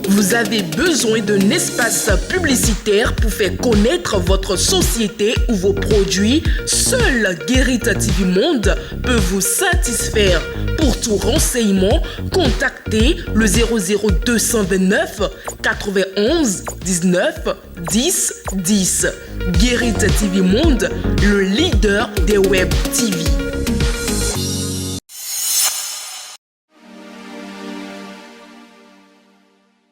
Vous avez besoin d'un espace publicitaire pour faire connaître votre société ou vos produits? Seul Guérit TV Monde peut vous satisfaire. Pour tout renseignement, contactez le 00229 91 19 10 10. Guérit TV Monde, le leader des web TV.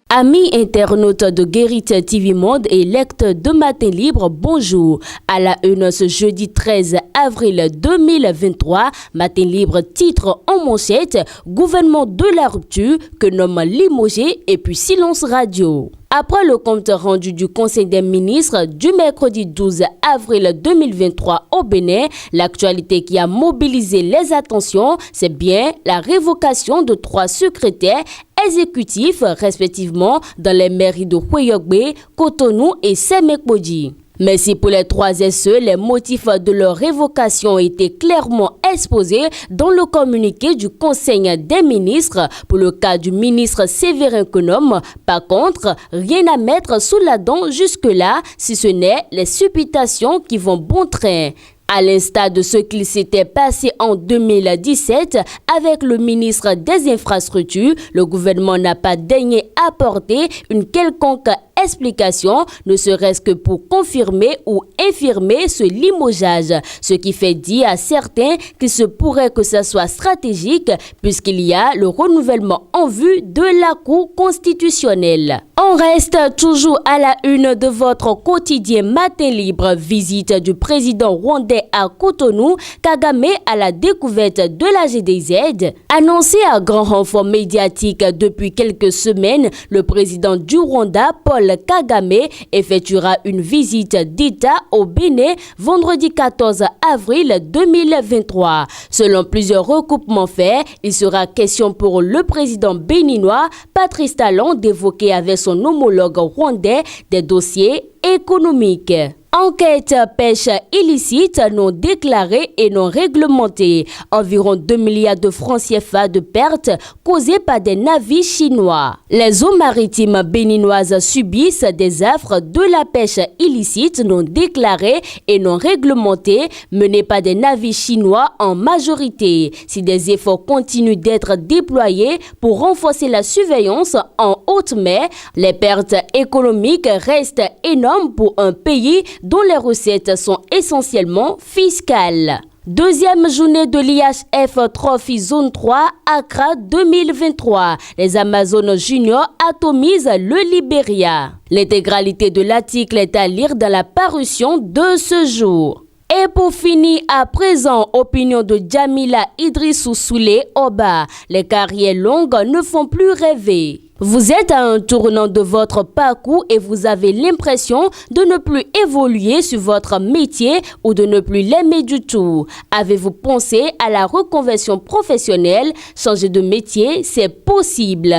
Amis internautes de Guérit TV Monde et lecteurs de Matin Libre, bonjour. À la une ce jeudi 13 avril 2023, Matin Libre titre en manchette « Gouvernement de la rupture que nomme limogé et puis silence radio ». Après le compte rendu du Conseil des ministres du mercredi 12 avril 2023 au Bénin, l'actualité qui a mobilisé les attentions, c'est bien la révocation de 3 secrétaires exécutifs respectivement dans les mairies de Houeyogbe, Cotonou et Sémekbodji. Mais si pour les 3 SE, les motifs de leur révocation ont été clairement exposés dans le communiqué du Conseil des ministres, pour le cas du ministre Séverin Konom, par contre, rien à mettre sous la dent jusque-là, si ce n'est les supputations qui vont bon train. À l'instar de ce qu'il s'était passé en 2017 avec le ministre des Infrastructures, le gouvernement n'a pas daigné apporter une quelconque explication, ne serait-ce que pour confirmer ou infirmer ce limogeage, ce qui fait dire à certains qu'il se pourrait que ce soit stratégique puisqu'il y a le renouvellement en vue de la Cour constitutionnelle. On reste toujours à la une de votre quotidien Matin Libre. Visite du président rwandais à Cotonou, Kagame à la découverte de la GDZ. Annoncé à grand renfort médiatique depuis quelques semaines, le président du Rwanda, Paul Kagame, effectuera une visite d'État au Bénin vendredi 14 avril 2023. Selon plusieurs recoupements faits, il sera question pour le président béninois, Patrice Talon, d'évoquer avec son homologue rwandais des dossiers économiques. Enquête pêche illicite non déclarée et non réglementée. Environ 2 milliards de francs CFA de pertes causées par des navires chinois. Les eaux maritimes béninoises subissent des affres de la pêche illicite non déclarée et non réglementée menée par des navires chinois en majorité. Si des efforts continuent d'être déployés pour renforcer la surveillance en haute mer, les pertes économiques restent énormes pour un pays dont les recettes sont essentiellement fiscales. Deuxième journée de l'IHF Trophy Zone 3 Accra 2023. Les Amazones Juniors atomisent le Libéria. L'intégralité de l'article est à lire dans la parution de ce jour. Et pour finir, à présent, opinion de Jamila Idrissou Soulé Oba. Les carrières longues ne font plus rêver. Vous êtes à un tournant de votre parcours et vous avez l'impression de ne plus évoluer sur votre métier ou de ne plus l'aimer du tout. Avez-vous pensé à la reconversion professionnelle? Changer de métier, c'est possible.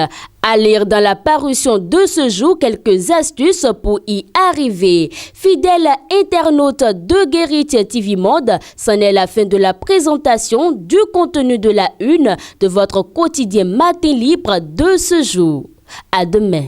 À lire dans la parution de ce jour quelques astuces pour y arriver. Fidèles internautes de Guérit TV Monde, c'en est la fin de la présentation du contenu de la une de votre quotidien Matin Libre de ce jour. À demain.